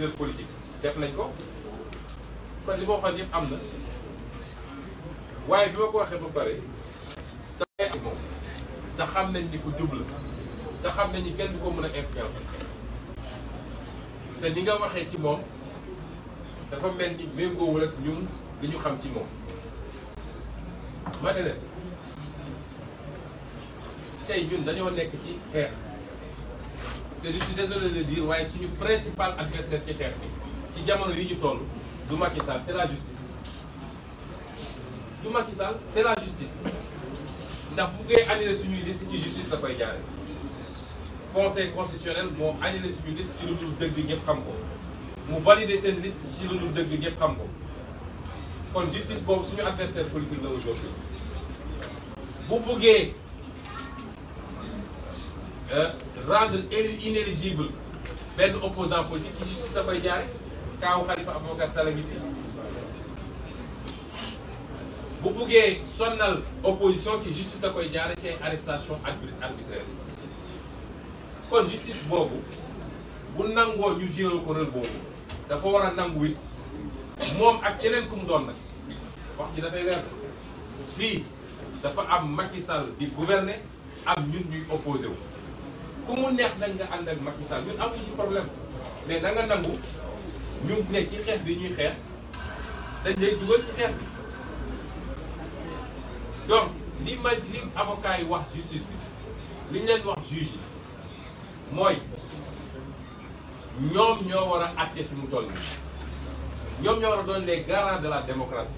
leader politique def nañ ko kon li ma waxoon yëpp am na waaye bi ma ko waxee ba pare sa ak moom te xam nañ ni ku jub la te xam nañ ni kenn du ko mën a influencer te ni nga waxee ci moom dafa mel ni méngoowul ak ñun li ñu xam ci moom ma ne leen tey ñun dañoo nekk ci xeex te je suis désolé de dire waaye suñu principal adversaire ci xeex bi ci jamono yi ñu toll du Macky Sall c'est la justice du Macky Sall c'est la justice ndax bu ngay annulé suñuy liste ci justice la koy jaare conseil constitutionnel moo annulé suñu liste ci lu dul dëgg ñëpp xam ko mu validé seen liste ci lu dul dëgg ñëpp xam ko kon justice boobu suñu adversaire politique la aujourd'hui bu buggee rendre inéligible benn opposant politique ci justice la koy jaare kaawu Khalifa Ababacar Sall ngi fi bu buggee sonnal opposition ci justice la koy jaare ci ay arrestation arbitraire kon justice boobu bu nangoo ñu gérer ko rôle boobu dafa war a nangu it moom ak keneen ku mu doon nag wax ji dafay leer fii dafa am Macky Sall di gouverner am ñun ñuy opposé wu ku mu neex nag nga ànd ak Macky Sall ñun amuñu ci problème mais na nga nangu ñu ne ci xeex bi ñuy xeex dañ lay dugal ci xeex bi donc li avocat yi wax justice bi li ñu leen wax juge yi mooy ñoom ñoo war a àtte fi mu toll nii ñoom ñoo war a doon les garants de la démocratie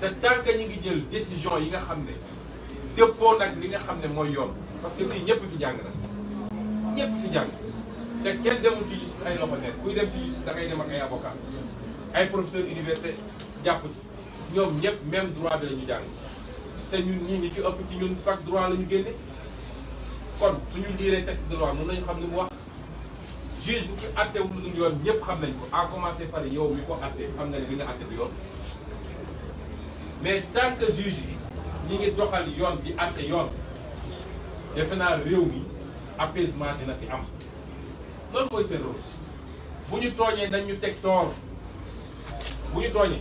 te tant que ñu ngi jël décision yi nga xam ne dëppoo nag li nga xam ne mooy yoon parce que fii ñëpp fi jàng na ñëpp fi jàng te kenn demul ci justice ay loxo nekk kuy dem ci justice da ngay dem ak ay avocat ay professeur université jàpp ci ñoom ñëpp même droit bi la ñu jàng te ñun ñi ci ëpp ci ñun fac droit la ñu génne kon suñu liiree texte de loi mën nañu xam ni mu wax juge bu fi àttewul lu dul yoon ñëpp xam nañ ko à commencer par yow mi ko àtte xam nga ne li nga àtte du yoon mais tant que juge yi ñi ngi doxal yoon bi àtte yoon defe naa réew mi apaisement dina fi am loolu mooy seen rôle bu ñu tooñee nañ ñu teg tort bu ñu tooñee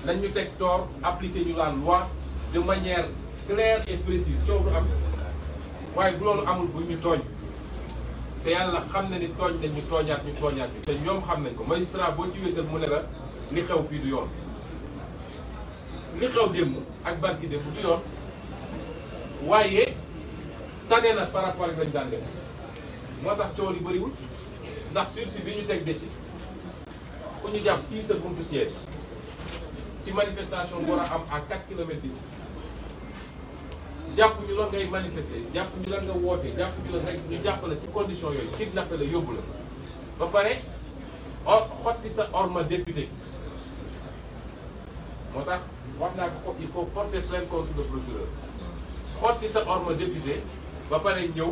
nañ ñu teg tort appliquer ñu la loi de manière claire et précise coow du am waaye bu loolu amul bu ñu tooñ te yàlla xam na ni tooñ nañ ñu tooñaat ñu te ñoom xam nañ ko magistrat boo ci wéetal mu ne la li xew fii du yoon li xew démb ak barki démb du yoon waaye tane na par rapport ak lañu daan def moo tax coow li bëriwul ndax sursis bi ñu teg de ci ku ñu jàpp fii sa buntu siège ci manifestation bu war a am à 4 kilomètres d'ici jàpp ñu la ngay manifester jàpp ñu la nga woote jàpp ñu la nga ñu jàpp la ci condition yooyu kidnappé la yóbbu la ba pare xotti sa orma député moo tax wax naa ko il faut porter plainte contre le procureur xotti sa orma député ba pare ñëw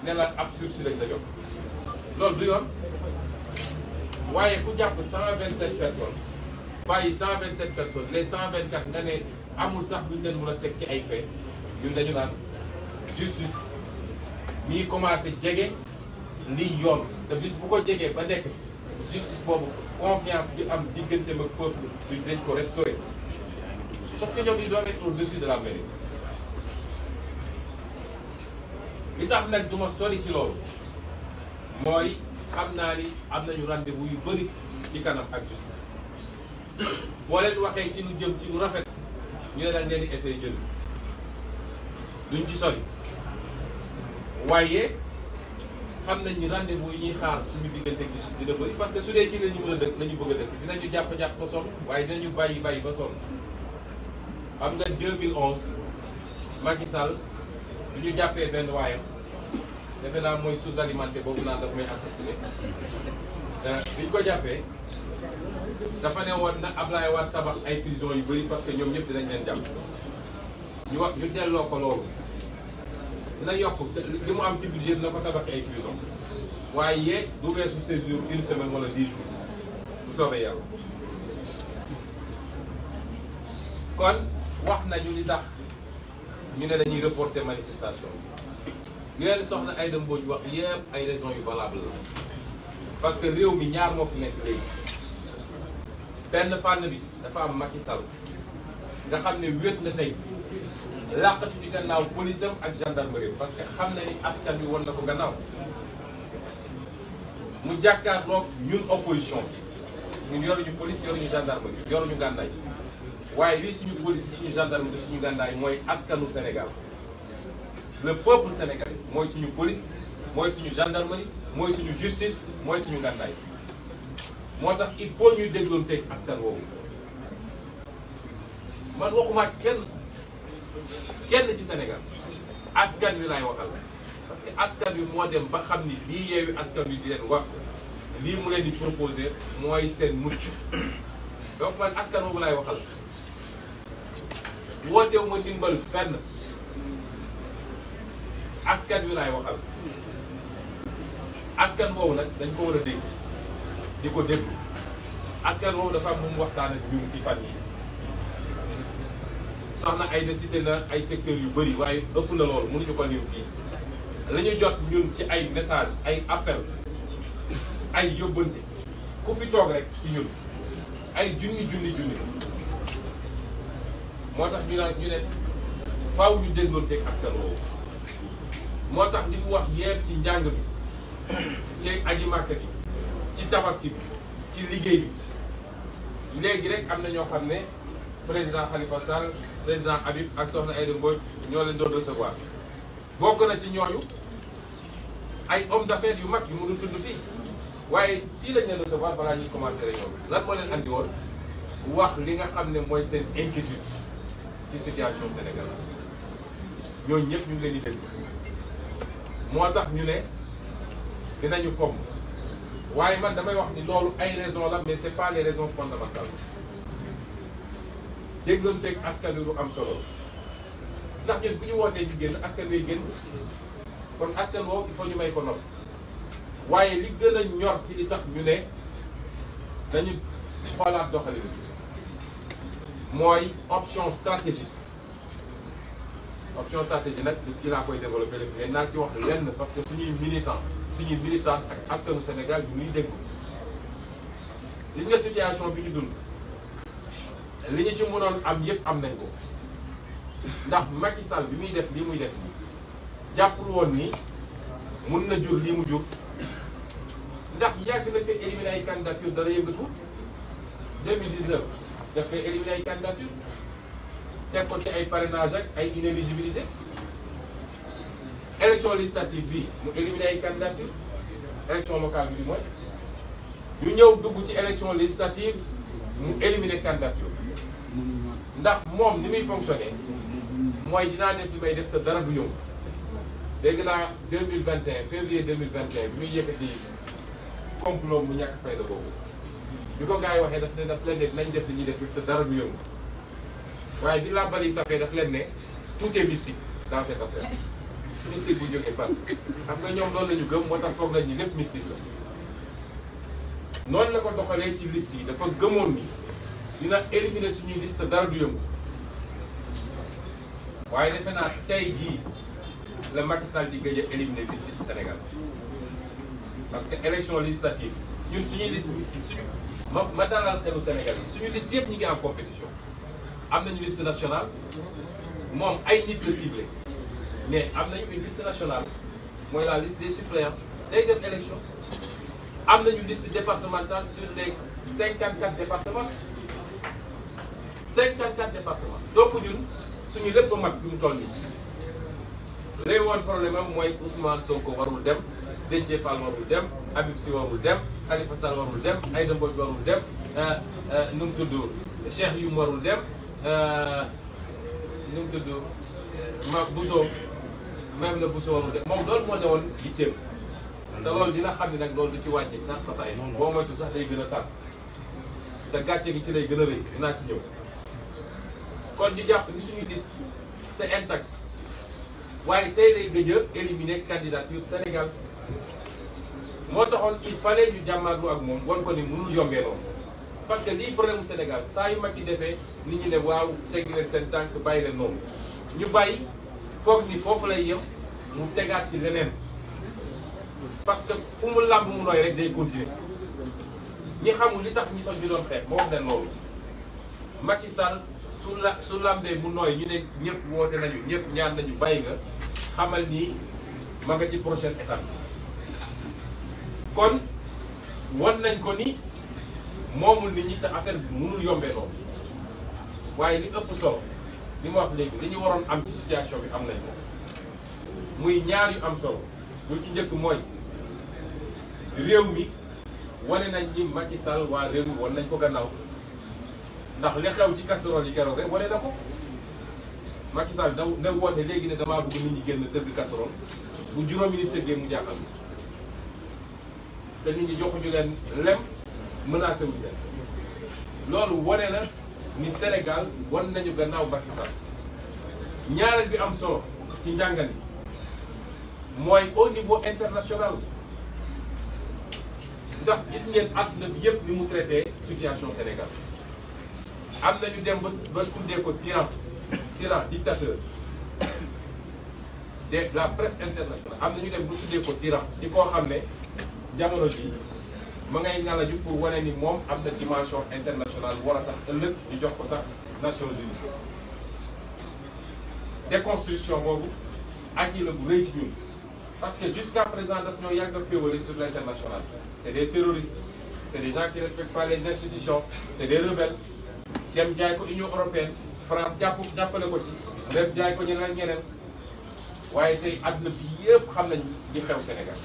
ne la ab sursis lañ la jox loolu du yoon waaye ku jàpp 127 personnes bàyyi 127 personnes les 124 nga ne amul sax buñ leen mën a teg ci ay fait ñun dañu naan justice mi commencé jege liy yoon te bis bu ko jegee ba nekk justice boobu confiance bi am digganteem ak peuple bi dañ ko restaurer parce que ñoom ils doivent être au-dessus de la mêlée li tax nag du ma sori ci loolu mooy xam naa ni am nañu rendez-vous yu bëri ci kanam ak justice boo leen waxee ci lu jëm ci lu rafet ñu ne dañ leen di essayer jël duñ ci sori waaye xam nañ ni rendez-vous yi ñuy xaar suñu diggante ak justice dina bëri parce que su dee ci la ñu mën a dëkk la ñu bëgg a dëkk dinañu jàpp ba sonn waaye dinañu bàyyi ba sonn xam nga 2011 Macky Sall du ñu jàppee benn waayam defe naa mooy sous-alimenté boobu naan daf may assassiné bi ñu ko jàppee dafa ne woon na Ablaye Wade tabax ay prison yu bëri parce que ñoom ñëpp dinañ leen jàpp ñu delloo ko loolu dina yokk li mu am ci budget dina ko tabax ay prison waaye du weesu séjour une semaine wala 10 jours bu soobee yàlla kon wax nañu li tax ñu ne dañuy reporter manifestation bi leen soxna Aïda Mbodj wax yépp ay raisons yu valable la parce que réew mi ñaar moo fi nekk léegi benn fànn bi dafa am Macky Sall nga xam ne wéet na tey làqatu ci gannaaw police am ak gendarmerie parce que xam na ni askan bi won na ko gannaaw mu jàkkaarloog ñun opposition bi ñun yoruñu police yoruñu gendarmerie yoruñu gànnaay waaye lii suñu police suñu gendarmerie suñu gànnaay mooy askanu Sénégal le peuple sénégalais mooy suñu police mooy suñu gendarmerie mooy suñu justice mooy suñu gànnaay moo tax il faut ñuy dégloon teg askan woowu man waxuma kenn ci Sénégal askan wi laay waxal parce que askan wi moo dem ba xam ni lii Yewwi Askan Wi di leen wax lii mu leen di proposer mooy seen mucc donc man askan woowu laay waxal wootewu ma ndimbal fenn askan wi laay waxal askan woowu nag dañ ko war a dégg di ko déglu askan woowu dafa am mu waxtaan ak ñun ci fan yi soxna ay de cité na ay secteurs yu bëri waaye ëpp na loolu mënuñu ko lim fii la ñu jot ñun ci ay message ay appel ay yóbbante ku fi toog rek ci ñun ay junni moo tax ñu ne faaw ñu dégloon teeg askan woowu moo tax li mu wax yeer ci njàng bi ci aji màkka bi ci tabaski bi ci liggéey bi léegi rek am na ñoo xam ne président Khalifa Sall président Habib ak soxna Aïda Mbodj ñoo leen doon recevoir bokk na ci ñooñu ay homme d'affaires yu mag yu mënul tudd fii waaye fii lañ leen recevoir balaa ñuy commencé réunion bi lan moo leen andi woon wax li nga xam ne mooy seen inquiétude ci situation Sénégal ñooñu ñëpp ñu ngi leen di dégg moo tax ñu ne dinañu fomm waaye man damay wax ni loolu ay raisons la mais c'est pas les raisons fondamentales dégganteeg askan wi lu am solo ndax ñun bu ñu wootee ci génn askan wi génn kon askan woowu il faut ñu may ko nopp waaye li gën a ñor ci li tax ñu ne dañu xoolaat doxalin mooy option stratégique nag du fii laa koy développé lépp mais naa ci wax lenn parce que suñuy militant ak askanu Sénégal ñu ñuy déglu gis nga situation bi ñu dund li ñu ci mënoon am yépp am nañ ko ndax Macky Sall bi muy def lii muy def nii jàppul woon ni mun na jur lii mu jur ndax yàgg na fee éliminer ay candidature dara yëngatu 2019 daf fee éliminer ay candidature teg ko ci ay parrainage ak ay inéligibilité élection législative bi mu éliminer ay candidature élection locale bi du moins ñu ñëw dugg ci élection législative mu éliminer candidature ndax moom ni muy fonctionner mooy dinaa def li may def te dara du yomb dégg naa 2021 février 2021 bi muy yëkkati complot mu ñàkk fayda boobu bi ko gars yi waxee daf leen ne nañ def li ñuy def te dara du yomb waaye bi la bali safee daf leen ne tout est mystique dans cette affaire mystique bu jógee fan xam nga ñoom loolu la ñu gëm moo tax foog nañ ni lépp mystique la noonu la ko doxalee ci liste yi dafa gëmoon ni dina éliminer suñuy liste dara du yëngu waaye defe naa tey jii la Macky Sall di gëj a éliminer liste ci Sénégal parce que élection législative ñun suñuy liste suñu ma dalal xelu Sénégal yi suñu liste yëpp ñu ngi en compétition am nañu liste nationale moom ay nit la ciblé mais am nañu une liste nationale mooy la liste des suppléants day def élection am nañu liste départementale sur les 54 départements 54 départements donc ñun suñu lépp ba mag bi mu toll nii lay woon problème am mooy Ousmane Sonko warul dem Déthié Fall warul dem Habib Sy warul dem Khalifa Sall warul dem Aïda Mbodj warul dem nu mu tudd Cheikh Youm warul dem nu mu tudd ma Bousso même la Bousso warul dem moom loolu moo ne woon yitteem te loolu dina xam ne nag loolu du ci wàññi tar fataay boo moytu sax day gën a tàgg te gàcce gi ci lay gën a rëy dinaa ci ñëw kon ñu jàpp ni suñuy liste c'est intact waaye tey lay gëj a éliminer candidature Sénégal moo taxoon il fallait ñu jàmmaarlu ak moom wan ko ni mënul yombee noonu parce que lii problème mu Sénégal saa yu mag yi defee nit ñi ne waaw teggi leen seen tànk bàyyi leen noonu ñu bàyyi foog ni foofu lay yem mu tegaat ci leneen parce que fu mu làmb mu nooy rek day continuer ñi xamul li tax ñi tax ñu doon xeex moo wax leen loolu Macky Sall su làmbee mu nooy ñu ne ñëpp woote nañu ñëpp ñaan nañu bàyyi nga xamal ni ma nga ci prochaine étape kon won nañ ko ni moomul nit ñi te affaire bi mënul yombee noonu waaye li ëpp solo li ma wax léegi li ñu waroon am ci situation bi am nañ ko muy ñaar yu am solo lu ci njëkk mooy réew mi wane nañ ni Macky Sall waa réew mi wan nañ ko gannaaw ndax li xew ci casserole yi keroog rek wane na ko Macky Sall na woote léegi ne damaa bëgg nit ñi génn tëgg casserole bu juróomi nit tëggee mu jàkkal te nit ñi joxuñu leen lem menacé wuñu leen loolu wane na ni Sénégal wan nañu gannaaw Macky Sall ñaareel bi am solo ci njàngan yi mooy au niveau international ndax gis ngeen àdduna bi yëpp ni mu traité situation Sénégal am na ñu dem ba tuddee ko tyran dictateur de la presse internationale am na ñu dem ba tuddee ko tyran ci koo xam ne jamono ji ma ngay ngalaju pour wane ni moom am na dimension internationale war a tax ëllëg ñu jox ko sax Nations Unies déconstruction boobu ak yi la bu rëy ci ñun parce que jusqu'à présent daf ñoo yàgg a féewale sur l'international c'est des terroristes c'est des gens qui respectent pas les institutions c'est des rebelles dem jaay ko Union européenne France jàppale ko ci dem jaay ko ñeneen ak ñeneen waaye tey àdduna bi yëpp xam nañ li xew Sénégal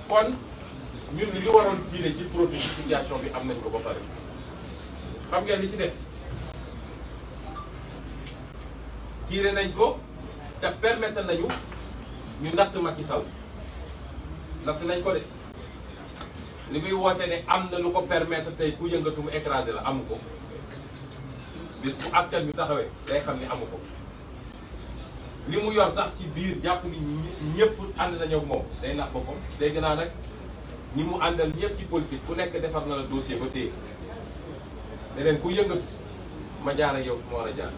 kon ñun li waroon tirer ci profit situation bi am nañ ko ba pare xam ngeen li ci des tirer nañ ko te permettre nañu ñu natt Macky Sall natt nañ ko de li muy woote ne am na lu ko permettre tey ku yëngatu mu écraser la amu ko bis bu askan bi taxawee day xam ni amu ko li mu yor sax ci biir jàpp ni ñëpp ànd nañu ak moom day nax boppam day gën a nag ñi mu àndal ñëpp ci politique ku nekk defar na la dossier ba téye leneen ku yëngatu ma jaar ak yow fi ma war a jaar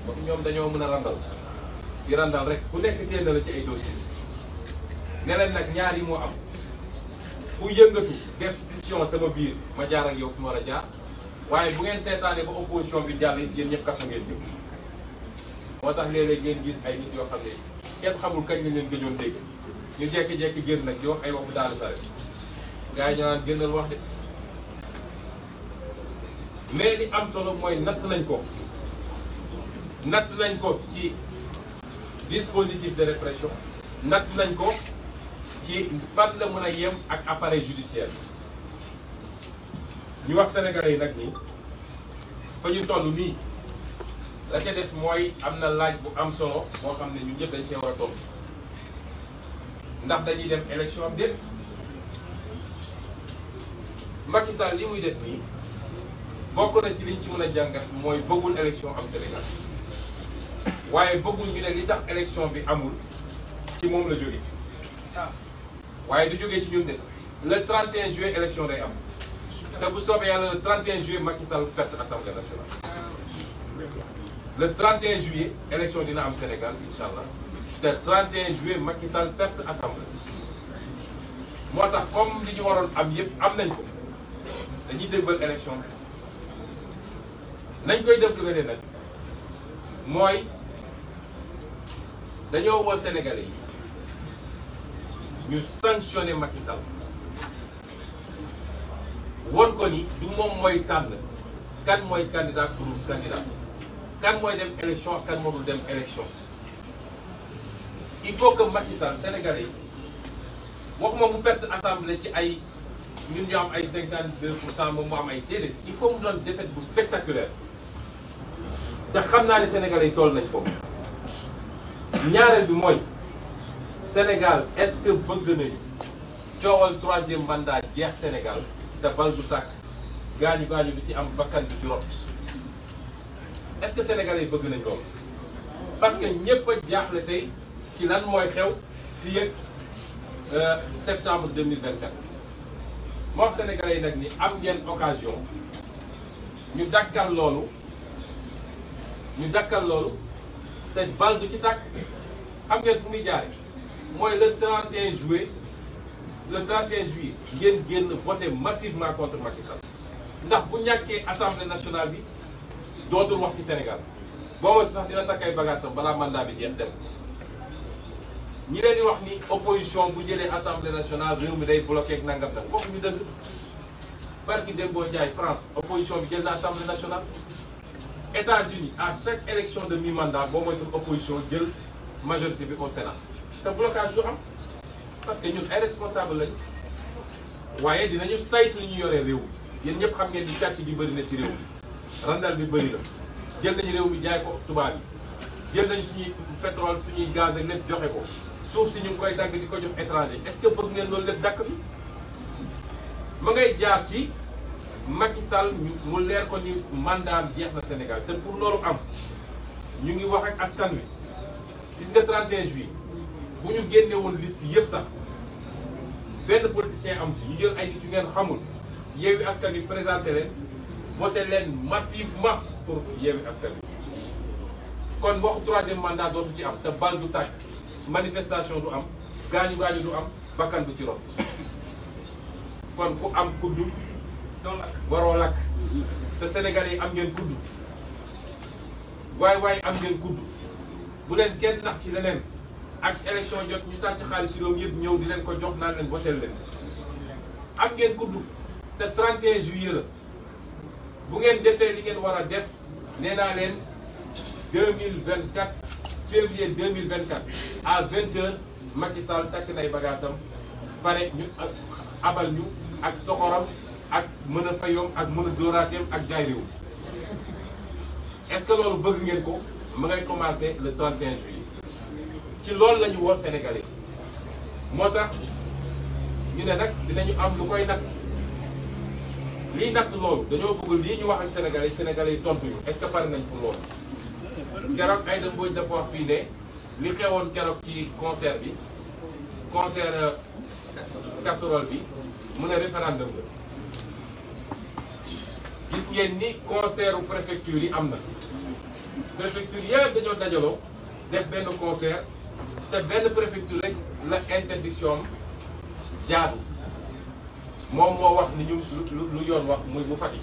ba ñoom dañoo mën a randal di randal rek ku nekk téye na la ci ay dossier ne leen nag ñaar yi moo am ku yëngatu def décision sama biir ma jaar ak yow fi ma war a jaar waaye bu ngeen seetaanee ba opposition bi jàll yéen ñëpp kaso ngeen jëm moo tax léeg-léeg ngeen gis ay nit yoo xam ne kenn xamul kañ nga leen gëjoon dégg ñu jekki-jekki génn nag di wax ay waxu daanu sare gars yi ñu naan génnal wax de mais li am solo mooy natt nañ ko ci dispositif de répression natt nañ ko ci fan la mën a yem ak appareil judiciaire ñu wax sénégalais yi nag nii fa ñu toll nii la ca des mooy am na laaj bu am solo moo xam ne ñun ñëpp dañ cee war a toll ndax dañuy dem élection am déet Macky Sall li muy def nii bokk na ci liñ ci mën a jàngat mooy bëggul élection am Sénégal waaye bëggul ñu ne li tax élection bi amul ci moom la jóge waaye du jógee ci ñun de le 31 juillet élection day am te bu soobee yàlla le 31 juillet Macky Sall perte assemblée nationale le 31 juillet élection dina am Sénégal incha allah te 31 juillet Macky Sall perte assemblée moo tax comme li ñu waroon am yëpp am nañ ko dañuy déggal élection bi nañ koy déglu nag mooy dañoo woo Sénégalais yi ñu sanctionné Macky Sall won ko ni du moom mooy tànn kan mooy candidat pour candidat kan mooy dem élection ak kan moo dul dem élection il faut que Macky Sall Sénégalais yi waxuma mu perte assemblée ci ay ñun ñu am ay 52% moom mu am ay déedéet il faut mu doon défaite bu spectaculaire te xam naa ne Sénégalais yi toll nañ foofu ñaareel bi mooy Sénégal est-ce que bëgg nañu coowal 3e mandat jeex Sénégal te bal du tàkk gaañu du ci am bakkan du ci rot est-ce que Sénégalais yi bëgg nañ loolu parce que ñëpp a jaaxle tey ci lan mooy xew fii ak septembre 2024 moo wax Sénégalais yi nag ni am ngeen occasion ñu dakkal loolu te bal du ci tàkk xam ngeen fu muy jaare mooy le 31 juillet ngeen génn voté massivement contre Macky Sall ndax bu ñàkkee assemblée nationale bi dootul wax ci Sénégal boo ma sax dina takk ay bagages am balaa mandat bi jeex dem. ñi leen di wax ni opposition bu jëlee assemblée nationale réew mi day bloqué ak nangam nag wax ñu dëgg barki Dembo Ndiaye France opposition bi jël na assemblée nationale. États-Unis à chaque élection de mi-mandat boo moytul opposition jël majorité bi au Sénat te blocage du am parce que ñun ay responsable lañu waaye dinañu saytu li ñu yoree réew mi yéen ñëpp xam ngeen ni càcc gi bëri na ci réew mi randal bi bëri na jël nañu réew mi jaay ko tubaab yi jël nañu suñuy pétrole suñuy gaz ak lépp joxe ko suuf si ñu ngi koy dagg di ko jox étranger est-ce que bëgg ngeen loolu lépp dakk fi ma ngay jaar ci Macky Sall mu leer ko ni mandat jeex na Sénégal te pour loolu am ñu ngi wax ak askan wi gis nga 31 juillet bu ñu génne woon liste yëpp sax benn politicien am fi ñu jël ay nit yu ngeen xamul Yewwi Askan Wi présenté leen voté leen massivement pour Yewwi Askan Wi kon waxu troisième mandat dootu ci am te bal du tàkk manifestation du am gaañu gaañu du am bakkan du ci rot kon ku am kuddu waroo lakk te Sénégalais yi am ngeen kudd waaye am ngeen kudd bu leen kenn nax ci leneen ak élection jot ñu sàcc xaalis réew mi yëpp ñëw di leen ko jox naan leen votel leen am ngeen kudd te 31 juillet la bu ngeen defee li ngeen war a def nee naa leen 2024 février 2024 à 20h Macky Sall takk nay bagaasam pare ñu abal ñu ak soxoram ak mën a fayoom ak mën a dóoraateem ak jaay réew est-ce que loolu bëgg ngeen ko ma ngay commencer le 31 juillet ci loolu la ñu woo Sénégalais moo tax ñu ne nag dinañu am lu koy natt lii natt loolu dañoo bëgg lii ñu wax ak Sénégalais yi tontu ñu est-ce que pare nañ pour loolu. keroog Aïda Mbodj dafa wax fii ne li xewoon keroog ci concert bi concert casserole bi mu ne référendum la. gis ngeen ni concert u préfecture yi am na préfecture yëpp dañoo dajaloo def benn concert te benn préfecture rek la interdiction jaadu moom moo wax ni ñu lu yoon wax muy bu Fatick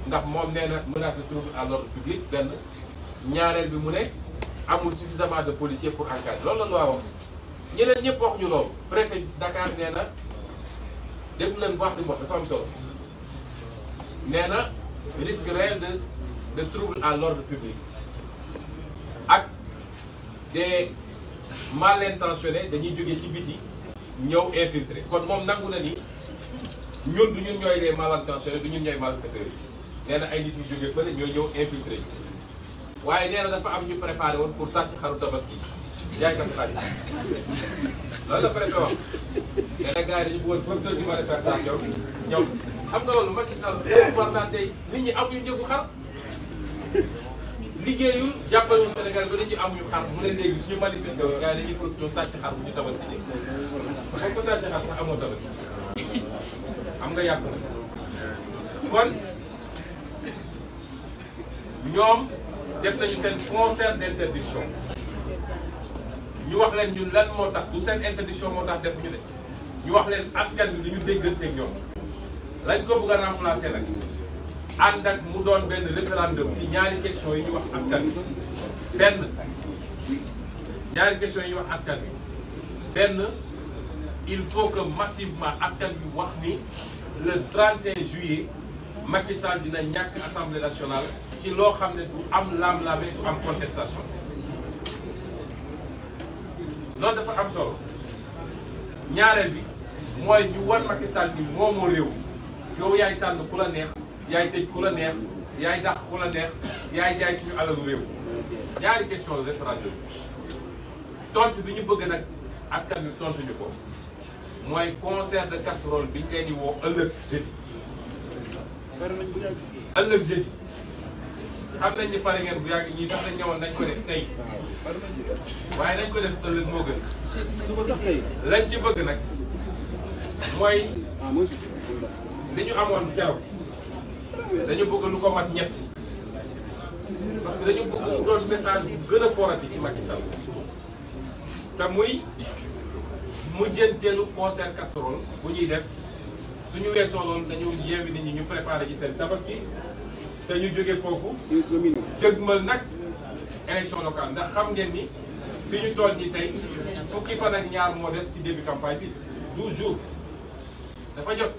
ndax moom nee na menace de trouble à l'ordre public benn ñaareel bi mu ne amul suffisamment de policiers pour encadrer loolu la loi wax ñeneen ñëpp wax ñu loolu préfet Dakar nee na déglu leen bu wax di wax dafa am solo nee na risque réel de trouble à l'ordre public ak des mal intentionnés dañuy jóge ci biti ñëw infiltrer kon moom nangu na ni ñun du ñun ñooy les mal intentionnés du ñun ñooy malfaiteurs yi nee na ay nit yu jóge fële ñooy ñëw infiltrer yi waaye nee na dafa am ñu préparé woon pour sàcc xaru tabaski jaaykat xar yi loolu la préfet wax nee na gars yi dañu bëggoon profiter ci manifestation ñëw xam nga loolu Macky Sall war naa tey nit ñi amuñu njëgu xar liggéeyul jàppalewul Sénégal ba nit ñi amuñu xar mu ne léegi suñu manifesté woon gars yi dañuy profité sàcc xar bu ñu tabaski ji foog ko sàcc xar sax amoo tabaski xam nga yàpp na kon ñoom def nañu seen concert d'interdiction ñu wax leen ñun lan moo tax du seen interdiction moo tax defuñu de ñu wax leen askan bi li ñu dégganteeg ñoom lañ ko bëgg a remplacer nag ànd ak mu doon benn référendum ci ñaari question yi ñu wax askan bi benn ñaari question yi ñu wax askan bi benn il faut que massivement askan bi wax ni le 31 juillet Macky Sall dina ñàkk assemblée nationale ci loo xam ne du am laam-laame du am contestation loolu dafa am solo ñaareel bi mooy ñu wan Macky Sall ni moomoo réew yow yaay tànn ku la neex yaay tëj ku la neex yaay dàq ku la neex yaay jaay suñu alalu réew ñaari question la référendum tontu bi ñu bëgg nag askan wi tontu ñu ko mooy concert de casserole bi ñu leen di woo ëllëg jeudi xam nañ ni pare ngeen bu yàgg ñii sax dañ ñëwoon nañ ko def tey waaye nañ ko def ëllëg moo gën lañ ci bëgg nag mooy li ñu amoon keroog dañu bëgg lu ko mat ñett parce que dañu bëgg mu doon message bu gën a forati ci Macky Sall te muy mujjanteelu concert casserole bu ñuy def suñu weesoo loolu dañu yeewi nit ñi ñu préparé ci seen tabaski te ñu jóge foofu dëgmal nag élection locale ndax xam ngeen ni fi ñu toll nii tey fukki fan ak ñaar moo des ci début campagne bi 12 jours dafa jot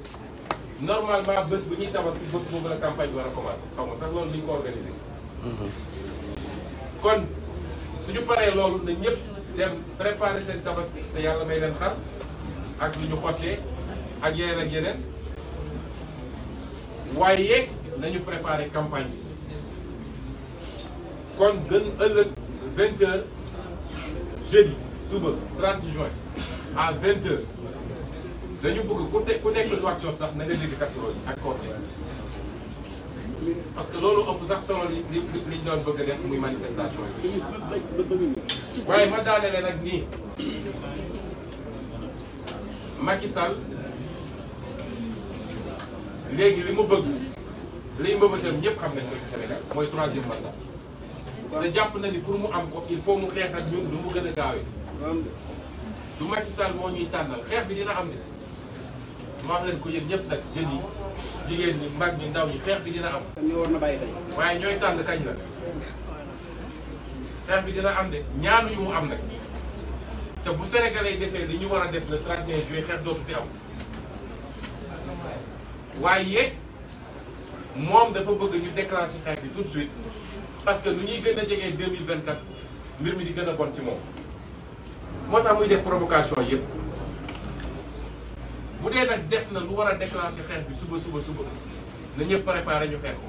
normalement bés bu ñuy tabaski bés boobu la campagne bi war a commencé xaw ma sax loolu li ñu ko organisé. kon suñu paree loolu na ñëpp dem préparer seen tabaski te yàlla may leen xar ak lu ñu xottee ak yeneen ak yeneen waaye nañu préparer campagne bi kon gën ëllëg 20h jeudi suba 30 juin à 20h dañu bëgg ku nekk workshop sax na nga dégg casserole yi ak côté parce que loolu ëpp sax solo li ñu doon bëgg a def muy manifestation yi. waaye ma daanele nag nii Macky Sall léegi li mu bëgg liy mbëbëtam ñëpp xam nañ ko ci Sénégal mooy 3e mandat. te jàpp na ni pour mu am ko il faut mu xeex ak ñun lu mu gën a gaawee du Macky Sall moo ñuy tànnal xeex bi dina am ne ma wax leen ko yéen ñëpp nag jeunes yi jigéen ñi mag ñi ndaw ñi xeex bi dina am. waaye ñooy tànn kañ la xeex bi dina am de ñaanuñu mu am nag te bu Sénégalais yi defee li ñu war a def le 31 juillet xeex dootu fi am waaye moom dafa bëgg ñu déclencher xeex bi tout de suite. parce que nu ñuy gën a jegee 2024 mbir mi di gën a bon ci moom moo tax muy def provocation yëpp bu dee nag def na lu war a déclencher xeex bi suba na ñëpp préparé ñu xeex ko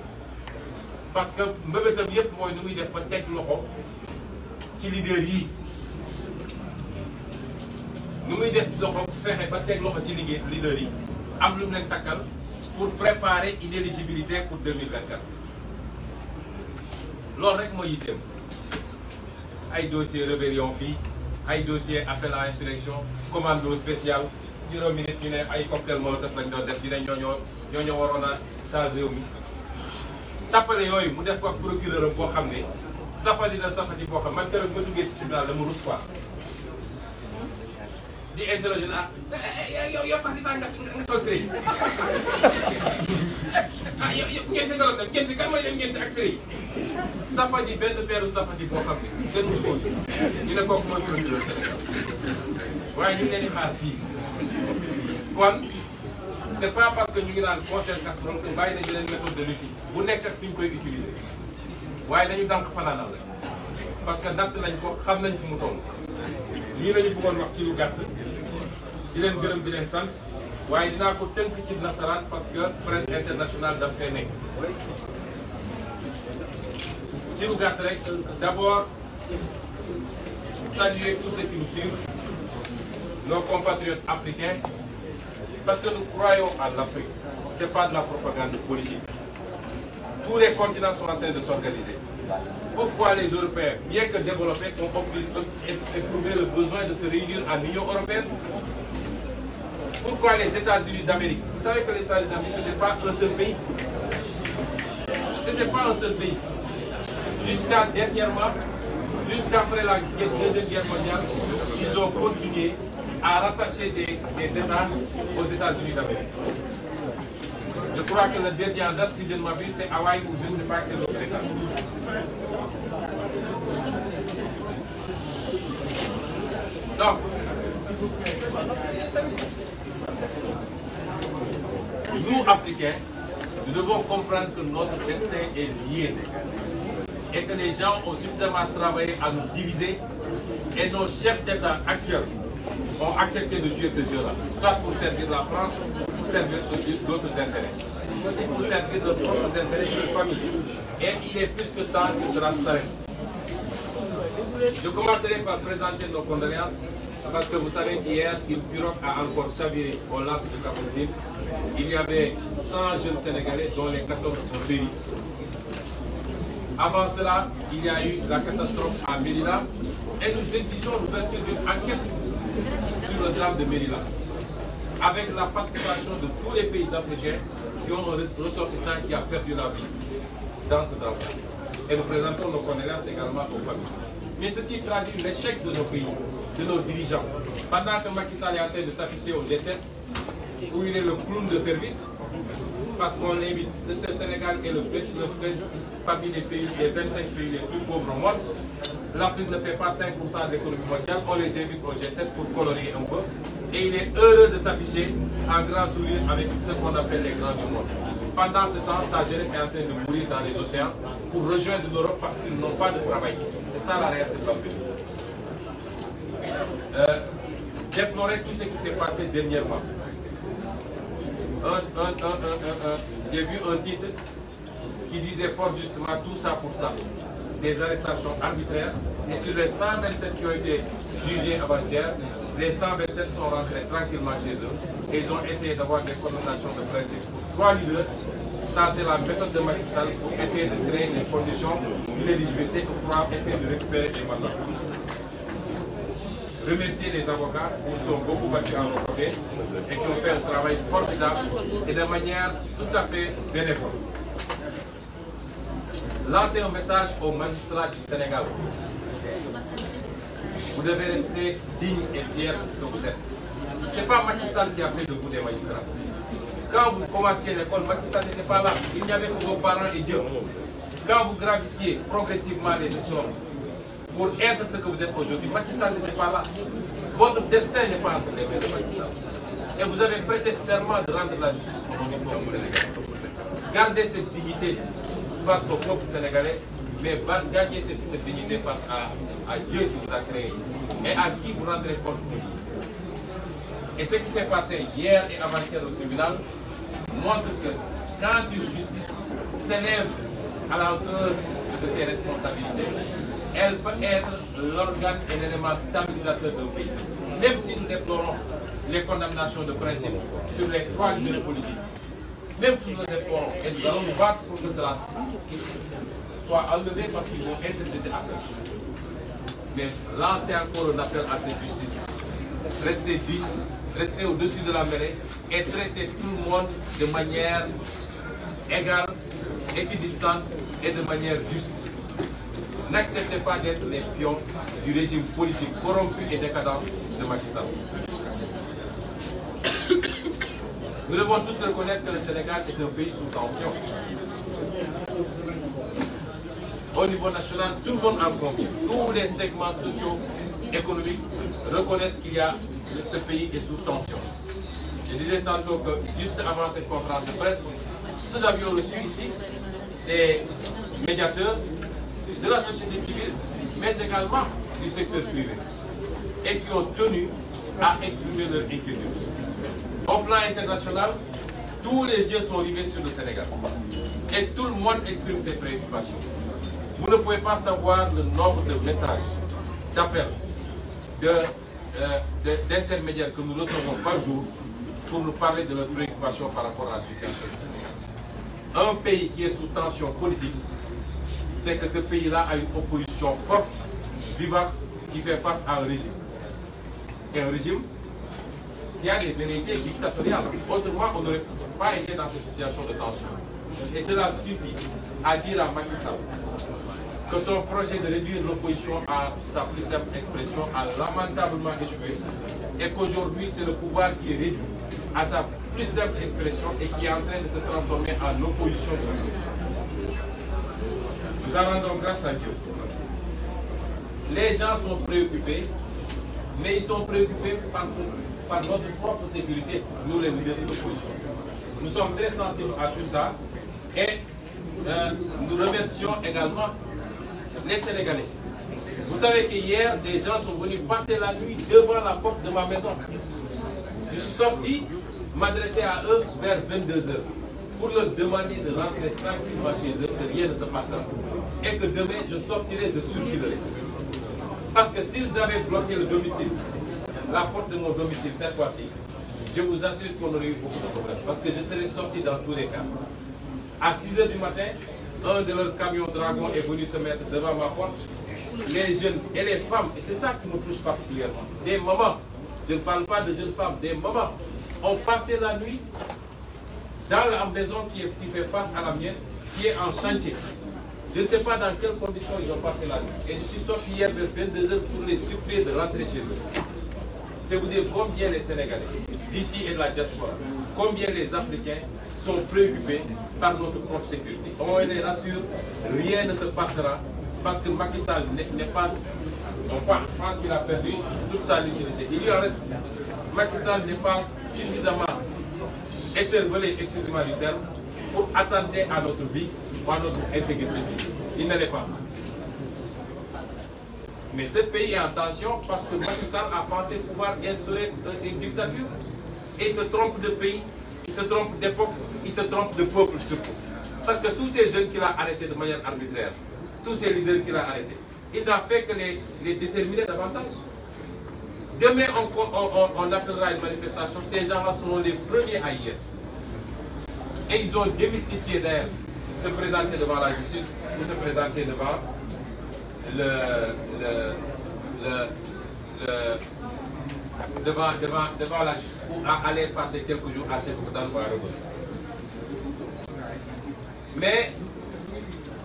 parce que mbébétam yëpp mooy nu muy def ba teg loxo ci leader yi nu muy def ci loxo fexe ba teg loxo ci leader yi am lu mu leen takkal pour préparer inéligibilité pour 2024. loolu rek mooy yitteem ay dossier rébellion fii ay dossier appel à insurrection commando spécial juróomi nit ñu ne ay cocktail molotov lañ doon def ñu ne ñoo waroon a taal réew mi tappale yooyu mu def ko ak procureur am boo xam ne safati na safati boo xam man keroog ma duggee ci tribunal dama rus quoi di interroger ah yow sax di tax nga sol trait ah yow ngente nga doon dem ngente kan mooy dem ngente ak trait safati benn peeru safati boo xam ne kenn musu ko ñu ne kooku mooy procureur Sénégal waaye ñu ngi leen di xaar fii kon c'est pas parce que ñu ngi naan concert casserole que bàyyi nañu leen méthode de lutte bu nekk ak fi ñu koy utiliser waaye dañu dànk fanaanal rek parce que natt nañ ko xam nañ fi mu toll lii la ñu bëggoon wax ci lu gàtt di leen gërëm di leen sant waaye dinaa ko tënk ci nasaraan parce que presse internationale daf fee nekk ci lu gàtt rek d'abord saluer tous ceux qui nous suivent nos compatriotes africains parce que nous croyons à l'Afrique. C'est pas de la propagande politique. Tous les continents sont en train de s'organiser. Pourquoi les Européens, bien que développés, ont éprouvé le besoin de se réunir en Union européenne? Pourquoi les États-Unis d'Amérique? Vous savez que les États-Unis d'Amérique, ce n'était pas un seul pays. Ce n'était pas un seul pays. Jusqu'à dernièrement, jusqu'après la Deuxième Guerre mondiale, ils ont continué à rattacher des États aux États-Unis d'Amérique. Je crois que le dernier en date, si je ne m'abuse, c'est Hawaï ou je ne sais pas quel autre État. Donc, nous, Africains, nous devons comprendre que notre destin est lié et que les gens ont suffisamment travaillé à nous diviser et nos chefs d'État actuels ont accepté de jouer ce jeu-là, soit pour servir la France, pour servir d'autres intérêts, et pour servir de propres intérêts de famille. Et il est plus que temps que cela s'arrête. Je commencerai par présenter nos condoléances, parce que vous savez qu'hier, une pirogue a encore chaviré au large de Cap-Vert. Il y avait 100 jeunes Sénégalais, dont les 14 ont péri. Avant cela, il y a eu la catastrophe à Mérida, et nous exigeons l'ouverture d'une enquête sur le drame de Mérida, avec la participation de tous les pays africains qui ont un ressortissant qui a perdu la vie dans ce drame. Et nous présentons nos condoléances également aux familles. Mais ceci traduit l'échec de nos pays, de nos dirigeants. Pendant que Macky Sall est en train de s'afficher au G7, où il est le clown de service, parce qu'on invite le Sénégal et le parmi les pays, les 25 pays les plus pauvres au monde. L'Afrique ne fait pas 5% de l'économie mondiale, on les invite au G7 pour colorier un peu. Et il est heureux de s'afficher en grand sourire avec ce qu'on appelle les grands du monde. Pendant ce temps, sa jeunesse est en train de mourir dans les océans pour rejoindre l'Europe parce qu'ils n'ont pas de travail ici. C'est ça la réalité de l'Afrique. Déplorer tout ce qui s'est passé dernièrement. J'ai vu un titre qui disait fort justement tout ça pour ça. Des arrestations arbitraires. Et sur les 127 qui ont été jugés avant-hier, les 127 sont rentrés tranquillement chez eux. Et ils ont essayé d'avoir des condamnations de principe pour 3 leaders. Ça, c'est la méthode de Macky Sall pour essayer de créer les conditions d'inéligibilité pour essayer de récupérer les mandats. Remercier les avocats qui sont beaucoup battus en nos côtés et qui ont fait un travail formidable et de manière tout à fait bénévole. Lancer un message aux magistrats du Sénégal. Vous devez rester digne et fier de ce que vous êtes. Ce n'est pas Macky Sall qui a fait de vous des magistrats. Quand vous commenciez l'école, Macky Sall n'était pas là. Il n'y avait que vos parents et Dieu. Quand vous gravissiez progressivement les échelons pour être ce que vous êtes aujourd'hui, Macky Sall n'était pas là. Votre destin n'est pas entre les mains de Macky Sall. Et vous avez prêté serment de rendre la justice au peuple sénégalais. Gardez cette dignité face au peuple sénégalais, mais gardez cette dignité face à Dieu qui vous a créé et à qui vous rendrez compte toujours. Et ce qui s'est passé hier et avant-hier au tribunal montre que quand une justice s'élève à la hauteur de ses responsabilités, elle peut être l'organe et l'élément stabilisateur d'un pays. Même si nous déplorons les condamnations de principe sur les 3 leaders politiques, même si nous le déplorons et nous allons nous battre pour que cela soit enlevé parce qu'ils vont interpréter après. Mais lancer encore un appel à cette justice. Restez digne, restez au-dessus de la mêlée et traitez tout le monde de manière égale, équidistante et de manière juste. N'acceptez pas d'être les pions du régime politique corrompu et décadent de Macky Sall. Nous devons tous reconnaître que le Sénégal est un pays sous tension. Au niveau national, tout le monde en convient. Tous les segments sociaux, économiques reconnaissent qu'il y a ce pays est sous tension. Je disais tantôt que juste avant cette conférence de presse, nous avions reçu ici des médiateurs de la société civile, mais également du secteur privé, et qui ont tenu à exprimer leur inquiétude. Au plan international, tous les yeux sont rivés sur le Sénégal, et tout le monde exprime ses préoccupations. Vous ne pouvez pas savoir le nombre de messages, d'appels, d'intermédiaires que nous recevons par jour pour nous parler de leurs préoccupations par rapport à la situation. Un pays qui est sous tension politique, c'est que ce pays-là a une opposition forte, vivace, qui fait face à un régime. Et un régime qui a des velléités dictatoriales. Autrement, on n'aurait pas été dans cette situation de tension. Et cela suffit à dire à Macky Sall que son projet de réduire l'opposition à sa plus simple expression a lamentablement échoué et qu'aujourd'hui c'est le pouvoir qui est réduit à sa plus simple expression et qui est en train de se transformer en opposition de la chose. Nous en rendons grâce à Dieu. Les gens sont préoccupés, mais ils sont préoccupés par notre propre sécurité, nous les leaders de l'opposition. Nous sommes très sensibles à tout ça et nous remercions également les Sénégalais. Vous savez qu'hier, des gens sont venus passer la nuit devant la porte de ma maison. Je suis sorti m'adresser à eux vers 22h pour leur demander de rentrer tranquillement chez eux, que rien ne se passera. Et que demain, je sortirai, je circulerai. Parce que s'ils avaient bloqué le domicile, la porte de mon domicile cette fois-ci, je vous assure qu'on aurait eu beaucoup de problèmes. Parce que je serais sorti dans tous les cas. À 6h du matin, un de leurs camions Dragon est venu se mettre devant ma porte. Les jeunes et les femmes, et c'est ça qui me touche particulièrement, des mamans, je ne parle pas de jeunes femmes, des mamans ont passé la nuit dans la maison qui fait face à la mienne, qui est en chantier. Je ne sais pas dans quelles conditions ils ont passé la nuit. Et je suis sorti hier vers 22h pour les supplier de rentrer chez eux. C'est vous dire combien les Sénégalais, d'ici et de la diaspora, combien les Africains sont préoccupés par notre propre sécurité. On les rassure, rien ne se passera parce que Macky Sall n'est pas... Je pense qu'il a perdu toute sa lucidité. Il lui en reste. Macky Sall n'est pas suffisamment écervelé, excusez-moi du terme, pour attenter à notre vie ou à notre intégrité physique. Il ne l'est pas. Mais ce pays est en tension parce que Macky Sall a pensé pouvoir instaurer une dictature. Et il se trompe de pays, il se trompe d'époque, il se trompe de peuple surtout. Parce que tous ces jeunes qu'il a arrêtés de manière arbitraire, tous ces leaders qu'il a arrêtés, il n'a fait que les déterminer davantage. Demain, on appellera une manifestation, ces gens-là seront les premiers à y être. Et ils ont démystifié d'ailleurs se présenter devant la justice ou se présenter devant devant la justice ou à aller passer quelques jours à Sébikotane ou à Rebeuss. Mais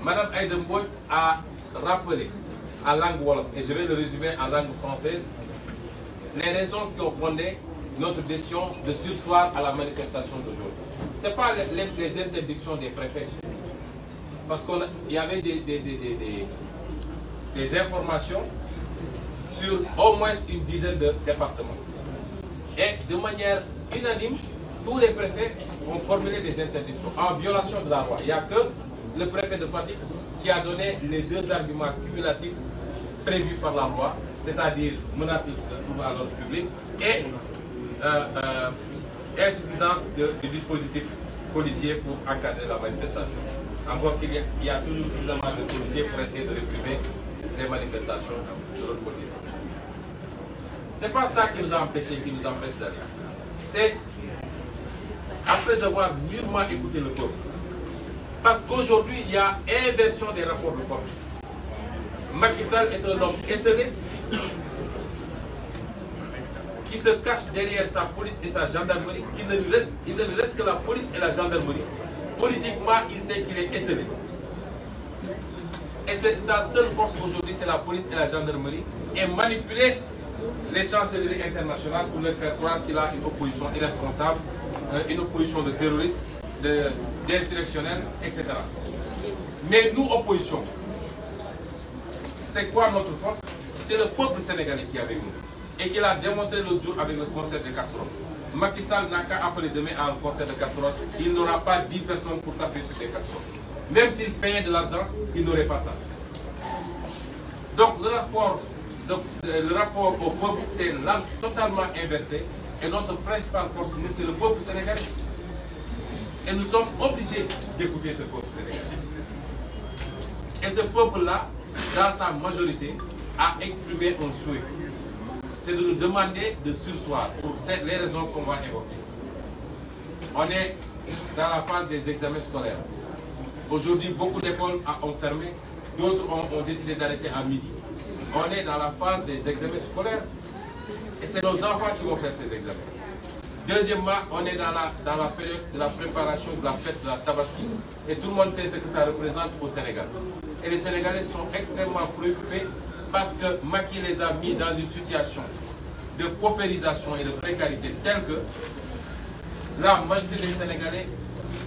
Mme Aïda Mbodj a rappelé en langue wolof, et je vais le résumer en langue française, les raisons qui ont fondé notre décision de surseoir à la manifestation d'aujourd'hui. Ce n'est pas les interdictions des préfets, parce qu'il y avait des informations sur au moins une dizaine de départements. Et de manière unanime, tous les préfets ont formulé des interdictions en violation de la loi. Il n'y a que le préfet de Fatick qui a donné les deux arguments cumulatifs prévus par la loi, c'est-à-dire menace de trouble à l'ordre public et insuffisance du dispositif policier pour encadrer la manifestation. Encore qu'il y a toujours suffisamment de policiers pour essayer de réprimer les manifestations de l'autre côté. Ce n'est pas ça qui nous a empêchés, qui nous empêche d'aller. C'est après avoir mûrement écouté le peuple. Parce qu'aujourd'hui, il y a inversion des rapports de force. Macky Sall est un homme esselé qui se cache derrière sa police et sa gendarmerie, il ne lui reste que la police et la gendarmerie. Politiquement, il sait qu'il est esselé. Et sa seule force aujourd'hui, c'est la police et la gendarmerie, et manipuler les chancelleries internationales pour leur faire croire qu'il a une opposition irresponsable, une opposition de terroristes, d'insurrectionnels, etc. Mais nous, opposition, c'est quoi notre force? C'est le peuple sénégalais qui est avec nous. Et qu'il a démontré l'autre jour avec le concert de casserole. Macky Sall n'a qu'à appeler demain à un concert de casserole. Il n'aura pas 10 personnes pour taper sur ces casseroles. Même s'il payait de l'argent, il n'aurait pas ça. Donc le rapport au peuple, c'est totalement inversé. Et notre principale force, c'est le peuple sénégalais. Et nous sommes obligés d'écouter ce peuple sénégalais. Et ce peuple-là, dans sa majorité, a exprimé un souhait. C'est de nous demander de surseoir pour les raisons qu'on va évoquer. On est dans la phase des examens scolaires. Aujourd'hui, beaucoup d'écoles ont fermé, d'autres ont décidé d'arrêter à midi. On est dans la phase des examens scolaires et c'est nos enfants qui vont faire ces examens. Deuxièmement, on est dans la période de la préparation de la fête de la Tabaski et tout le monde sait ce que ça représente au Sénégal. Et les Sénégalais sont extrêmement préoccupés parce que Macky les a mis dans une situation de paupérisation et de précarité telle que la majorité des Sénégalais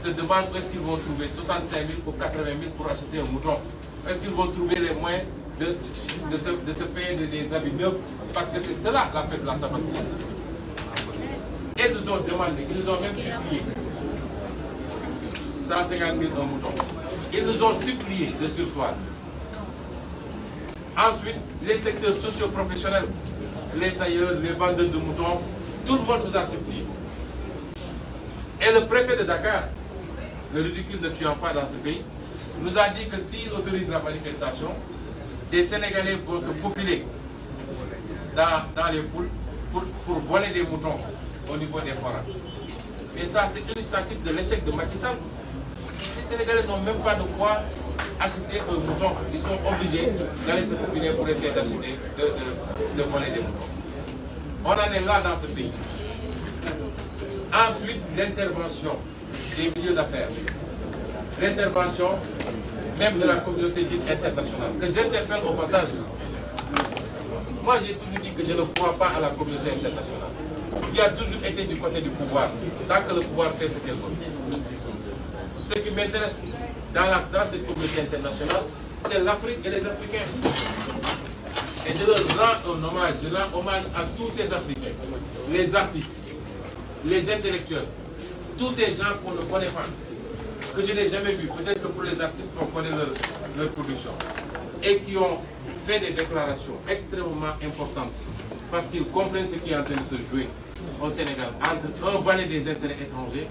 se demandent où est-ce qu'ils vont trouver 65 000 ou 80 000 pour acheter un mouton. Est-ce qu'ils vont trouver les moyens de se payer des habits neufs? Parce que c'est cela la fête de la Tabaski. Et nous ont demandé, ils nous ont même supplié 150 000 un mouton. Ils nous ont supplié de surseoir. Ensuite, les secteurs socio-professionnels, les tailleurs, les vendeurs de moutons, tout le monde nous a supplié. Et le préfet de Dakar, le ridicule ne tuant pas dans ce pays, nous a dit que s'il autorise la manifestation, des Sénégalais vont se faufiler dans les foules pour voler des moutons au niveau des forêts. Mais ça, c'est illustratif de l'échec de Macky Sall. Les Sénégalais n'ont même pas de quoi acheter un mouton. Ils sont obligés d'aller se faufiler pour essayer d'acheter, de voler des moutons. On en est là dans ce pays. Ensuite, l'intervention des milieux d'affaires. L'intervention même de la communauté dite internationale, que j'interpelle au passage. Moi, j'ai toujours dit que je ne crois pas à la communauté internationale, qui a toujours été du côté du pouvoir, tant que le pouvoir fait ce qu'elle veut. Ce qui m'intéresse dans cette communauté internationale, c'est l'Afrique et les Africains. Et je leur rends un hommage, je rends hommage à tous ces Africains, les artistes, les intellectuels, tous ces gens qu'on ne connaît pas, que je n'ai jamais vus. Peut-être que pour les artistes, on connaît leur production. Et qui ont fait des déclarations extrêmement importantes parce qu'ils comprennent ce qui est en train de se jouer au Sénégal entre un valet des intérêts étrangers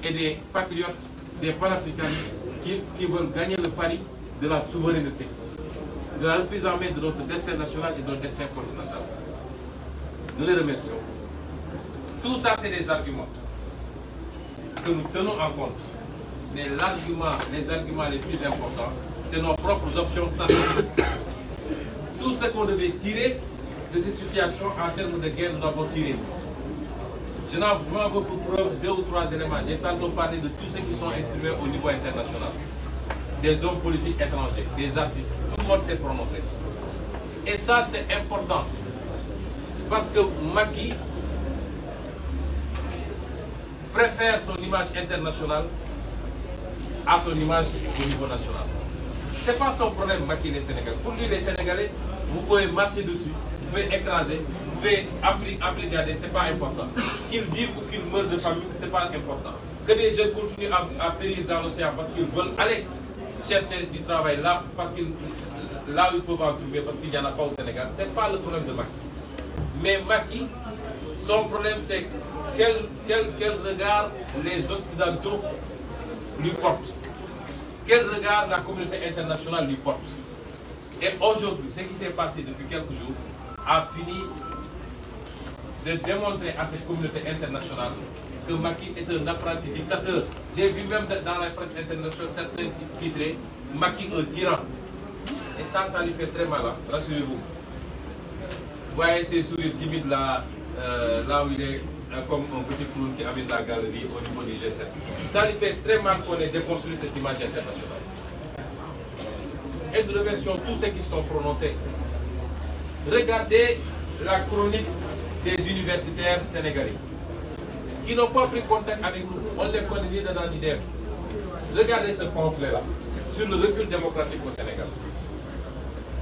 et des patriotes, des panafricanistes qui veulent gagner le pari de la souveraineté, de la reprise en main de notre destin national et de notre destin continental. Nous les remercions. Tout ça, c'est des arguments que nous tenons en compte. Mais les arguments les plus importants, c'est nos propres options stratégiques. Tout ce qu'on devait tirer de cette situation en termes de guerre, nous l'avons tiré. Je n'en veux pour preuve 2 ou 3 éléments. J'ai tantôt parlé de tous ceux qui sont instruits au niveau international. Des hommes politiques étrangers, des artistes, tout le monde s'est prononcé. Et ça, c'est important. Parce que Macky préfère son image internationale à son image au niveau national. Ce n'est pas son problème, Macky, les Sénégalais. Pour lui, les Sénégalais, vous pouvez marcher dessus, vous pouvez écraser, vous pouvez appliquer, ce n'est pas important. Qu'ils vivent ou qu'ils meurent de famine, ce n'est pas important. Que des jeunes continuent à périr dans l'océan parce qu'ils veulent aller chercher du travail là, là où ils peuvent en trouver, parce qu'il n'y en a pas au Sénégal, ce n'est pas le problème de Macky. Mais Macky, son problème, c'est quel regard les Occidentaux lui portent. Quel regard la communauté internationale lui porte. Et aujourd'hui, ce qui s'est passé depuis quelques jours a fini de démontrer à cette communauté internationale que Macky est un apprenti dictateur. J'ai vu même dans la presse internationale certains titrés Macky un tyran. Et ça lui fait très mal, hein, rassurez-vous. Vous voyez ces sourires timides là, là où il est comme un petit clown qui habite la galerie au niveau du G7. Ça lui fait très mal qu'on ait déconstruit cette image internationale. Et nous remercions tous ceux qui sont prononcés. Regardez la chronique des universitaires sénégalais qui n'ont pas pris contact avec nous. On les connaît ni dedans ni dehors. Regardez ce pamphlet-là sur le recul démocratique au Sénégal.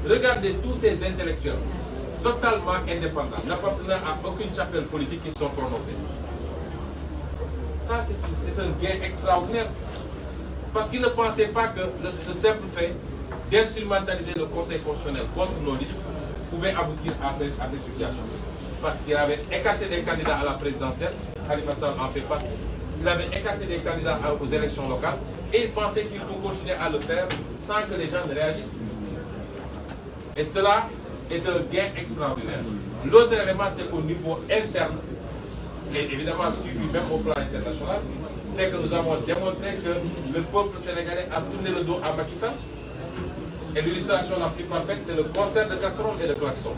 Regardez tous ces intellectuels totalement indépendants, n'appartenant à aucune chapelle politique qui sont prononcés. Ça, c'est un gain extraordinaire. Parce qu'ils ne pensaient pas que le simple fait d'instrumentaliser le Conseil constitutionnel contre nos listes pouvait aboutir à cette situation. Parce qu'il avait écarté des candidats à la présidentielle, Khalifa Sall en fait partie. Il avait écarté des candidats aux élections locales et il pensait qu'il pouvait continuer à le faire sans que les gens ne réagissent. Et cela est un gain extraordinaire. L'autre élément, c'est qu'au niveau interne, et évidemment suivi même au plan international, c'est que nous avons démontré que le peuple sénégalais a tourné le dos à Macky Sall. Et l'illustration la plus parfaite, c'est le concert de casseroles et de klaxons.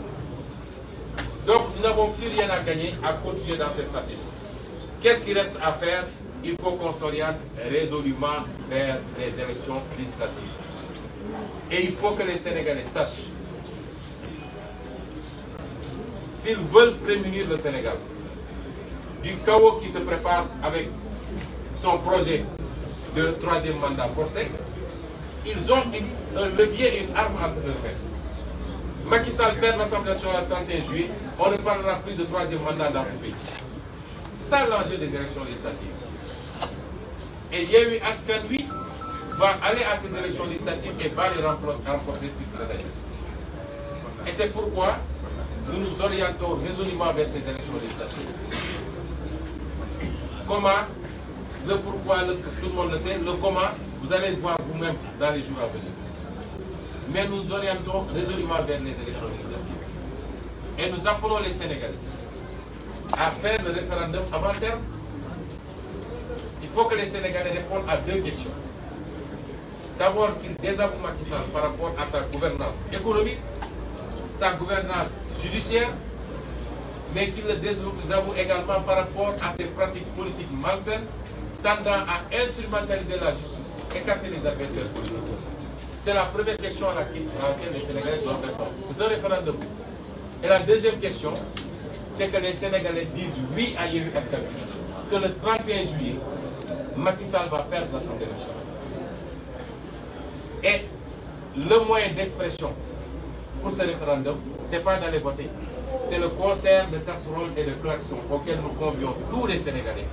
Donc nous n'avons plus rien à gagner à continuer dans cette stratégie. Qu'est-ce qui reste à faire? Il faut qu'on s'oriente résolument vers les élections législatives. Et il faut que les Sénégalais sachent, s'ils veulent prémunir le Sénégal du chaos qui se prépare avec son projet de 3e mandat forcé, ils ont un levier et une arme entre leurs mains. Macky Sall perd l'Assemblée nationale le 31 juillet, on ne parlera plus de 3e mandat dans ce pays. C'est ça l'enjeu des élections législatives. Et Yewwi Askan Wi va aller à ces élections législatives et va les remporter sur le terrain. Et c'est pourquoi nous nous orientons résolument vers ces élections législatives. Comment? Le pourquoi, tout le monde le sait. Le comment, vous allez le voir vous-même dans les jours à venir. Mais nous nous orientons résolument vers les élections législatives. Et nous appelons les Sénégalais à faire le référendum avant terme. Il faut que les Sénégalais répondent à 2 questions. D'abord, qu'ils désavouent Macky Sall par rapport à sa gouvernance économique, sa gouvernance judiciaire, mais qu'ils le désavouent également par rapport à ses pratiques politiques malsaines, tendant à instrumentaliser la justice, écarter les adversaires politiques. C'est la première question à laquelle les Sénégalais doivent répondre. C'est un référendum. Et la deuxième question, c'est que les Sénégalais disent oui à Yewwi Askan Wi, que le 31 juillet, Macky Sall va perdre l'Assemblée nationale. Et le moyen d'expression pour ce référendum, ce n'est pas d'aller voter, c'est le concert de casseroles et de klaxons auquel nous convions tous les Sénégalais,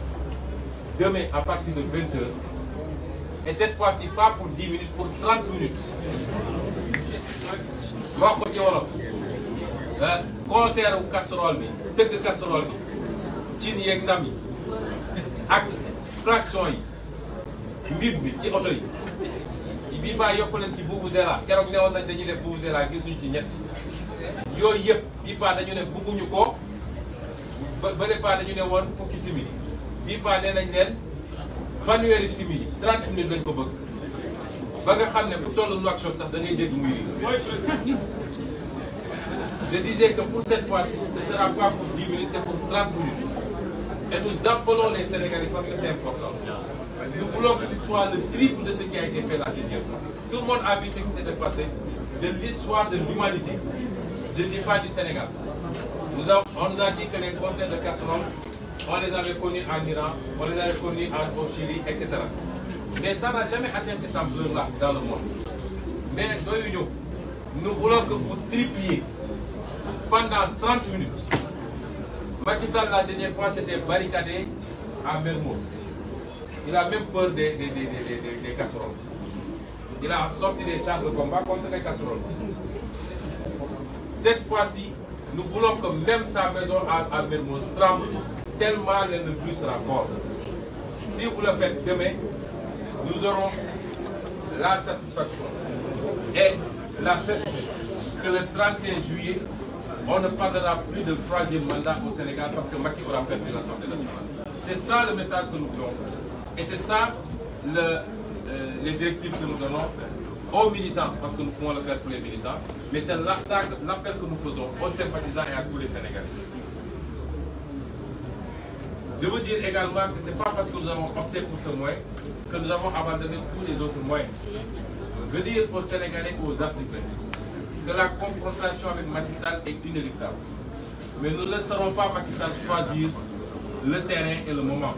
demain à partir de 20h. Et cette fois-ci, pas pour 10 minutes, pour 30 minutes. Moi, côté Wolof, concert ou casserole, tëgg casserole, cin yeeg ndam yi ak klaxon yi, mbib bi ci oto yi. Bii baa yokk leen ci vuvuzela keroog ne woon nañ dañuy def vuvuzela gisuñu ci ñett yooyu yëpp bii paa dañu ne bëgguñu ko bële paa dañu ne woon fukki simili bii paa nee nañ leen fanweeri simili 30 minutes lañ ko bëgg ba nga xam ne bu tollu Nouakchott sax da ngay dégg muy ri. Je disais que pour cette fois-ci ce sera pas pour 10 minutes, c'est pour 30 minutes et nous appelons les Sénégalais parce que c'est important. Nous voulons que ce soit le triple de ce qui a été fait la dernière fois. Tout le monde a vu ce qui s'était passé de l'histoire de l'humanité. Je ne dis pas du Sénégal. On nous a dit que les concerts de casserole, on les avait connus en Iran, on les avait connus au Chili, etc. Mais ça n'a jamais atteint cette ampleur-là dans le monde. Mais nous voulons que vous tripliez pendant 30 minutes. Macky Sall, la dernière fois, s'était barricadé à Mermoz. Il a même peur des casseroles. Il a sorti des chars de combat contre les casseroles. Cette fois-ci, nous voulons que même sa maison à Mermoz tremble tellement le bruit sera fort. Si vous le faites demain, nous aurons la satisfaction et la certitude que le 31 juillet, on ne parlera plus de troisième mandat au Sénégal parce que Macky aura perdu l'Assemblée nationale. C'est ça le message que nous voulons. Et c'est ça les directives que nous donnons aux militants, parce que nous pouvons le faire pour les militants, mais c'est l'appel que nous faisons aux sympathisants et à tous les Sénégalais. Je veux dire également que ce n'est pas parce que nous avons opté pour ce moyen que nous avons abandonné tous les autres moyens. Je veux dire aux Sénégalais et aux Africains que la confrontation avec Macky Sall est inéluctable. Mais nous ne laisserons pas Macky Sall choisir le terrain et le moment.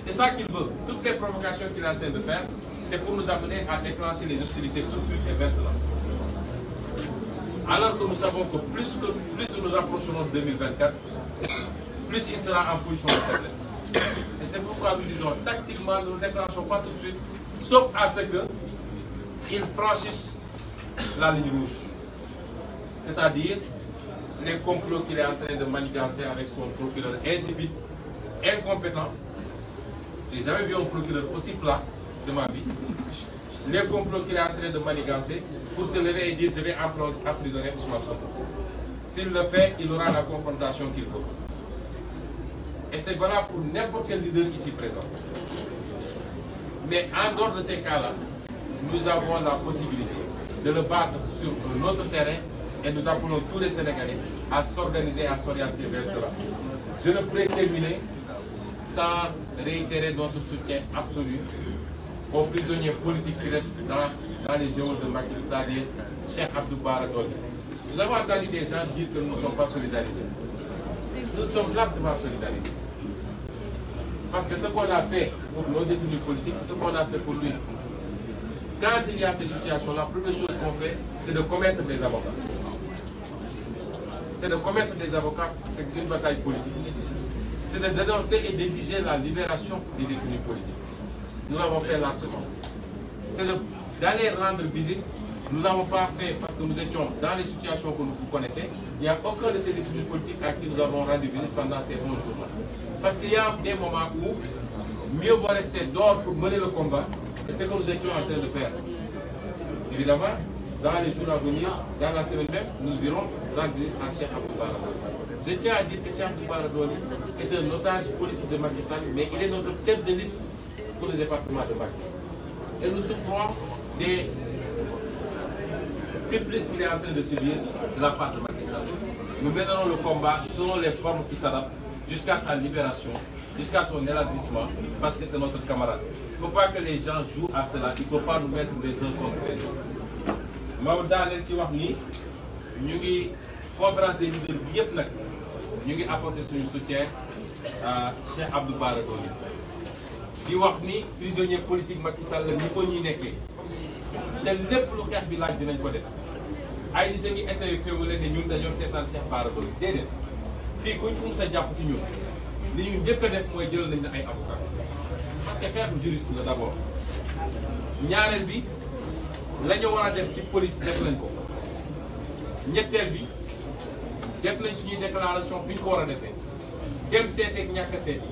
C'est ça qu'il veut. Toutes les provocations qu'il est en train de faire, c'est pour nous amener à déclencher les hostilités tout de suite et maintenant. Alors que nous savons que plus nous nous approchons de 2024, plus il sera en position de faiblesse. Et c'est pourquoi nous disons, tactiquement, nous ne déclenchons pas tout de suite, sauf à ce qu'il franchisse la ligne rouge. C'est-à-dire les complots qu'il est en train de manigancer avec son procureur insipide, incompétent. J'ai jamais vu un procureur aussi plat de ma vie. Les complots qu'il est en train de manigancer pour se lever et dire je vais emprisonner Ousmane Sonko. S'il le fait, il aura la confrontation qu'il faut. Et c'est valable pour n'importe quel leader ici présent. Mais en dehors de ces cas-là, nous avons la possibilité de le battre sur un autre terrain et nous appelons tous les Sénégalais à s'organiser et à s'orienter vers cela. Je ne pourrais terminer sans réitérer notre soutien absolu aux prisonniers politiques qui restent dans les geôles de Macky, c'est-à-dire Cheikh Abdou Bara Dolly. Nous avons entendu des gens dire que nous ne sommes pas solidaires. Nous sommes largement solidaires. Parce que ce qu'on a fait pour nos détenus politiques, c'est ce qu'on a fait pour lui. Quand il y a ces situations-là, la première chose qu'on fait, c'est de commettre des avocats. C'est de commettre des avocats, c'est une bataille politique. C'est de dénoncer et d'exiger la libération des détenus politiques. Nous l'avons fait largement. C'est d'aller rendre visite. Nous ne l'avons pas fait parce que nous étions dans les situations que vous connaissez. Il n'y a aucun de ces détenus politiques à qui nous avons rendu visite pendant ces 11 jours-là. Parce qu'il y a des moments où mieux vaut rester dehors pour mener le combat, et c'est ce que nous étions en train de faire. Évidemment, dans les jours à venir, dans la semaine même, nous irons rendre visite à Cheikh Abdou Bara Dolly. Je tiens à dire que Cheikh Abdou Bara Dolly est un otage politique de Macky Sall, mais il est notre tête de liste pour le département de Macky. Et nous souffrons des supplices qu'il est en train de subir de la part de Macky Sall. Nous mènerons le combat selon les formes qui s'adaptent jusqu'à sa libération, jusqu'à son élargissement, parce que c'est notre camarade. il faut pas que les gens jouent à cela, il faut pas nous mettre les uns contre les autres. ma daaneel ci wax ni ñu ngi conférence des leaders bi yëpp nag ñu ngi apporter suñu soutien à Cheikh Abdou Bara Dolly di wax ni prisonnier politique Macky Sall ni ko ñuy nekkee te lépp lu xeex bi laaj dinañ ko def ay nit a ngi essayé féewale ne ñun dañoo seetaan Cheikh Bara Dolly déedéet fii kuñ fu mu sa jàpp ci ñun li ñu njëkk a def mooy jël nañ la ay avocat parce que xeexu juriste la d'abord ñaareel bi la ñu war a def ci police def nañ ko ñetteel bi def nañ suñuy déclaration fi ñu ko war a defee dem seeteeg ñàkk a seeti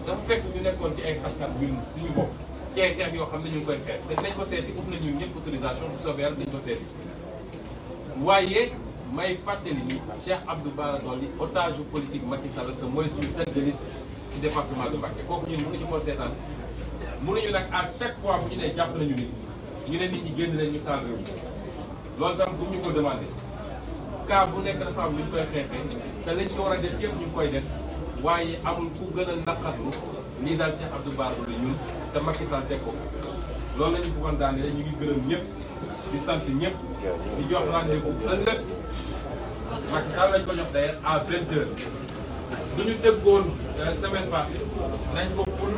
dafa fekk ñu nekkoon ci ay xat-xat ñun suñu bopp ci ay xeex yoo xam ne ñu ngi koy xeex te dinañ ko seeti ut nañ ñun ñëpp autorisation bu soobee yàlla dañ ko seeti waaye may fàttali ni Cheikh Abdou Bara Dolly otage politique Macky Sall que mooy suñu tête de liste ci département de Mbacké kooku ñun mënuñu koo seetaan mënuñu nag à chaque fois bu ñu nee jàpp nañu nit ñu ne nit ñi génn leen ñu taal réew mi loolu tam bu ñu ko demandé cas bu nekk dafa am lu ñu koy xeexee te lañ ko war a def yëpp ñu ngi koy def waaye amul ku gën a naqarlu lii daal Cheikh Abdou Bara Dolly ñun te Macky Sall teg ko loolu la ñu bëggoon daane ñu ngi gërëm ñëpp di sant ñëpp di jox rendez-vous ëllëg Macky Sall lañ ko jox d'ailleurs à 20h lu ñu déggoon semaine passée nañ ko ful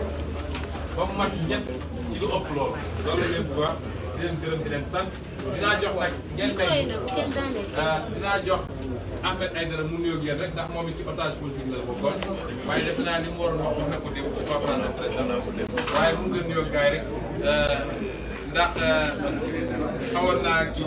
ba mu mat ñett ci lu ëpp loolu la leen bëgg wax di leen gërëm di leen sant dinaa jox nag ngeen may dinaa jox Ahmed Aïdara mu nuyoog yéen rek ndax moom it ci otage politique la bokkoon waaye def naa li mu waroon wax wax na ko démb conférence de presse waaye mu ngi nuyoog gars yi rek ndax xawoon naa ci